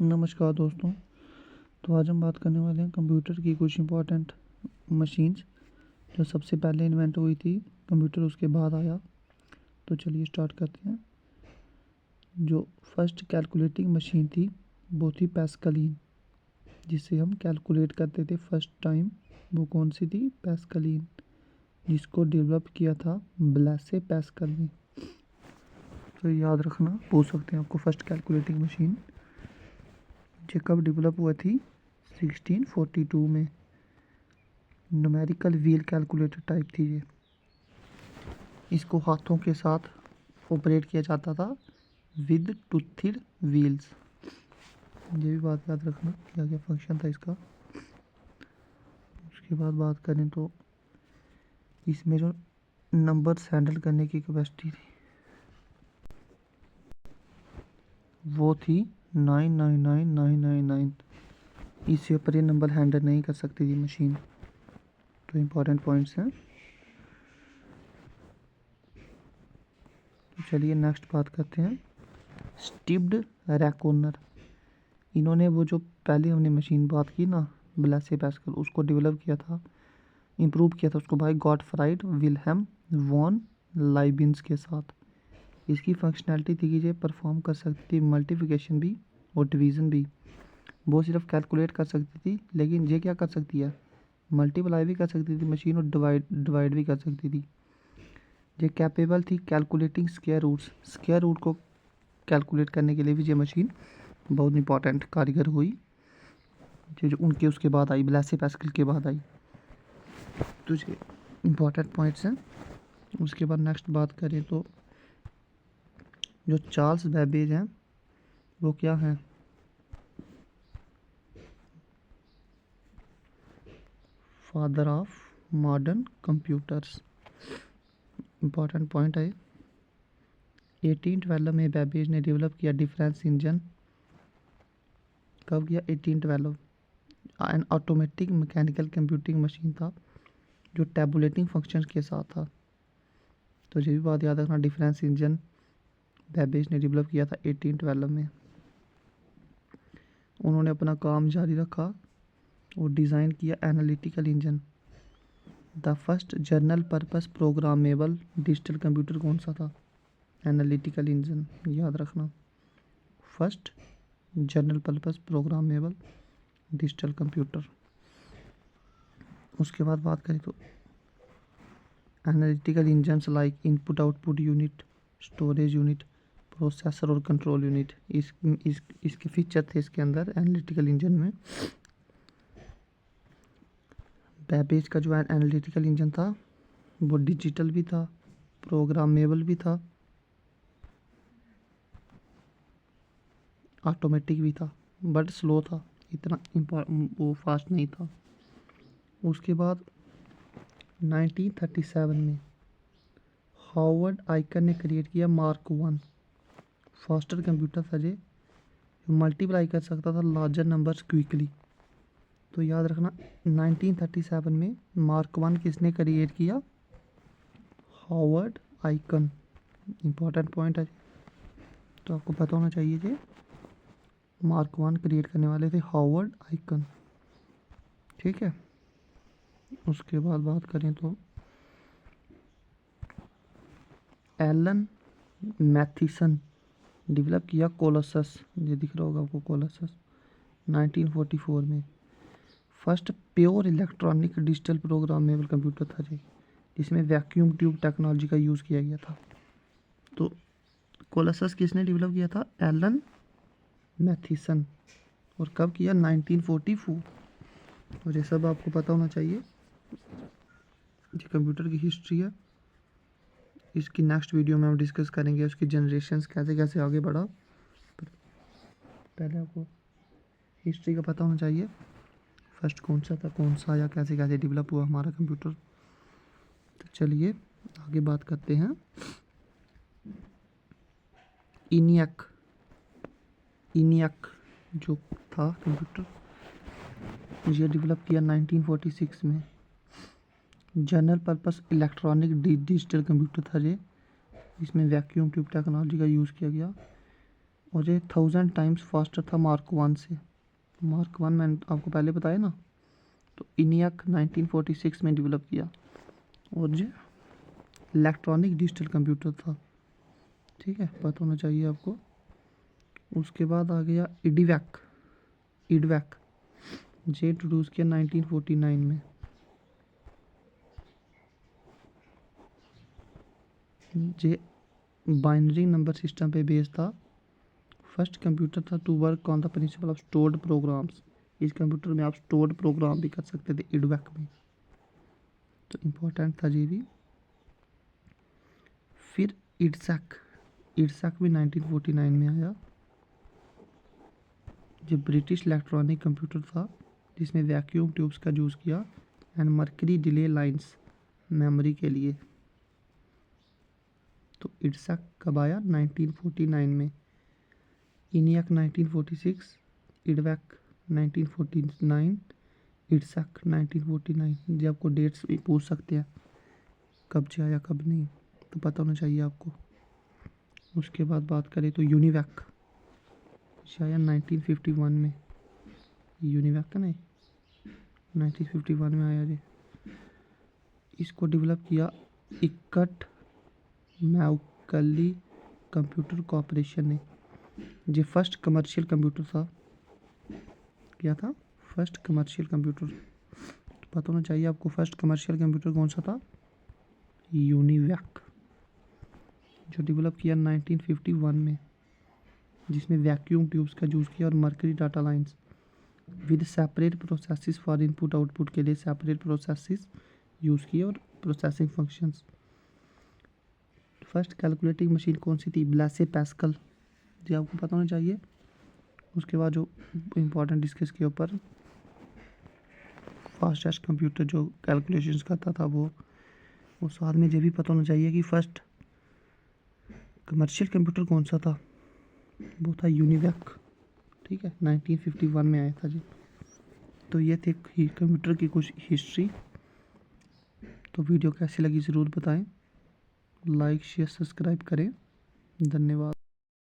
नमस्कार दोस्तों। तो आज हम बात करने वाले हैं कंप्यूटर की कुछ इम्पोर्टेंट मशीन्स जो सबसे पहले इन्वेंट हुई थी। कंप्यूटर उसके बाद आया। तो चलिए स्टार्ट करते हैं। जो फर्स्ट कैलकुलेटिंग मशीन थी वो थी पैस्कलीन, जिससे हम कैलकुलेट करते थे फर्स्ट टाइम। वो कौन सी थी? पैस्कलीन, जिसको डेवलप किया था ब्लेसे पैस्कल ने। तो याद रखना, पूछ सकते हैं आपको फर्स्ट कैलकुलेटिंग मशीन ये कब डेवलप हुआ थी? 1642 में। न्यूमेरिकल व्हील कैलकुलेटर टाइप थी ये। इसको हाथों के साथ ऑपरेट किया जाता था विद टूथिड व्हील्स। ये भी बात याद रखना क्या क्या फंक्शन था इसका। उसके बाद बात करें तो इसमें जो नंबर्स हैंडल करने की कैपेसिटी थी वो थी 999999। इससे ऊपर ये नंबर हैंडल नहीं कर सकती थी मशीन। तो इम्पोर्टेंट पॉइंट्स हैं। तो चलिए नेक्स्ट बात करते हैं स्टिप्ड रैकोनर। इन्होंने वो जो पहले हमने मशीन बात की ना ब्लेसे पैस्कल, उसको डेवलप किया था, इम्प्रूव किया था उसको भाई गॉटफ्राइड विल्हेम वॉन लाइबिन्स के साथ। इसकी फंक्शनैलिटी थी कि ये परफॉर्म कर सकती थी मल्टीप्लिकेशन भी और डिवीज़न भी। वो सिर्फ कैलकुलेट कर सकती थी, लेकिन ये क्या कर सकती है? मल्टीप्लाई भी कर सकती थी मशीन और डिवाइड भी कर सकती थी। ये कैपेबल थी calculating square roots. Square root को कैलकुलेट करने के लिए भी ये मशीन बहुत इंपॉर्टेंट कारीगर हुई, जो उनके उसके बाद आई, ब्लेसे पैस्कल के बाद आई। तो ये इम्पोर्टेंट पॉइंट्स हैं। उसके बाद नेक्स्ट बात करें तो जो चार्ल्स बेबेज हैं वो क्या हैं? Father of modern computers. Important point है। 1812 में बेबेज ने डेवलप किया डिफरेंस इंजन। कब किया? 1812। N automatic mechanical computing machine था जो टैबुलेटिंग फंक्शन के साथ था। तो ये भी बात याद रखना, डिफरेंस इंजन बेबेज ने डेवलप किया था 1812 में। उन्होंने अपना काम जारी रखा और डिज़ाइन किया analytical engine. The first general purpose programmable digital computer कौन सा था? एनालिटिकल इंजन, याद रखना। First general purpose programmable digital computer. उसके बाद बात करें तो analytical engines like input output unit, storage unit, processor और कंट्रोल यूनिट, इसके फीचर थे इसके अंदर एनालिटिकल इंजन में। बेबेज का जो एनालिटिकल इंजन था वो डिजिटल भी था, प्रोग्रामेबल भी था, ऑटोमेटिक भी था, बट स्लो था, इतना वो फास्ट नहीं था। उसके बाद 1937 में हॉवर्ड आइकन ने क्रिएट किया मार्क 1। फास्टर कंप्यूटर था ये, मल्टीप्लाई कर सकता था लार्जर नंबर्स क्विकली। तो याद रखना 1937 में मार्क 1 किसने क्रिएट किया? Howard icon. इम्पोर्टेंट पॉइंट है, तो आपको पता होना चाहिए कि मार्क 1 क्रिएट करने वाले थे हॉवर्ड आइकन। ठीक है। उसके बाद बात करें तो एलन मैथिसन डेवलप किया कोलोसस। ये दिख रहा होगा आपको कोलोसस, 1944 में। First pure electronic digital programmable computer था जी, जिसमें वैक्यूम ट्यूब टेक्नोलॉजी का यूज़ किया गया था। तो कोलोसस किसने डेवलप किया था? एलन मैथिसन। और कब किया? 1944। और ये सब आपको पता होना चाहिए। ये कंप्यूटर की हिस्ट्री है। इसकी नेक्स्ट वीडियो में हम डिस्कस करेंगे उसकी जनरेशन्स कैसे कैसे आगे बढ़ा। पहले आपको हिस्ट्री का पता होना चाहिए, फर्स्ट कौन सा था, कौन सा आया, कैसे कैसे डेवलप हुआ हमारा कंप्यूटर। तो चलिए आगे बात करते हैं। इनियक जो था कंप्यूटर, ये डेवलप किया 1946 में। General purpose electronic digital computer था ये, इसमें वैक्यूम ट्यूब टेक्नोलॉजी का यूज़ किया गया। और ये 1000 टाइम्स फास्टर था मार्क 1 से। मार्क 1 मैंने आपको पहले बताया ना, तो इनियाक 1946 में डेवलप किया। और ये इलेक्ट्रॉनिक डिजिटल कंप्यूटर था, ठीक है, पता होना चाहिए आपको। उसके बाद आ गया इडीवैक। इडवैक जे इंट्रोड्यूस किया 1949 में। जे बाइनरी नंबर सिस्टम पे बेस्ड था। फर्स्ट कंप्यूटर था to work on the principle of stored programs. इस कंप्यूटर में आप स्टोर्ड प्रोग्राम भी कर सकते थे इडवैक में, तो इम्पोर्टेंट था ये भी। फिर इडसैक। इडसैक भी 1949 में आया। जो ब्रिटिश इलेक्ट्रॉनिक कंप्यूटर था जिसमें वैक्यूम ट्यूब्स का यूज़ किया and mercury delay lines memory के लिए। तो इडसैक कब आया? 1949 में। इनियाक 1946, इडवैक 1949, इडसैक 1949। जी आपको डेट्स भी पूछ सकते हैं कब से आया कब नहीं, तो पता होना चाहिए आपको। उसके बाद बात करें तो यूनिवैक आया 1951 में। यूनिवैक का नहीं, 1951 में आया जी। इसको डेवलप किया इकट मैकली कंप्यूटर कॉर्पोरेशन ने। ये फर्स्ट कमर्शियल कंप्यूटर था। क्या था? फर्स्ट कमर्शियल कंप्यूटर, तो पता होना चाहिए आपको फर्स्ट कमर्शियल कंप्यूटर कौन सा था? यूनिवैक, जो डेवलप किया 1951 में, जिसमें वैक्यूम ट्यूब्स का यूज़ किया और mercury data lines with separate processes for input output के लिए सेपरेट प्रोसेसेस यूज़ किए और processing functions. First calculating machine कौन सी थी? ब्लासे पैस्कल, जो आपको पता होना चाहिए। उसके बाद जो इम्पोर्टेंट डिस्कस के ऊपर फास्टेस्ट कंप्यूटर जो कैलकुलेशंस करता था वो साथ में ये भी पता होना चाहिए कि फर्स्ट कमर्शियल कंप्यूटर कौन सा था? वो था यूनिवैक, ठीक है, 1951 में आया था जी। तो ये थे कंप्यूटर की कुछ हिस्ट्री। तो वीडियो कैसी लगी ज़रूर बताएं, लाइक शेयर सब्सक्राइब करें, धन्यवाद।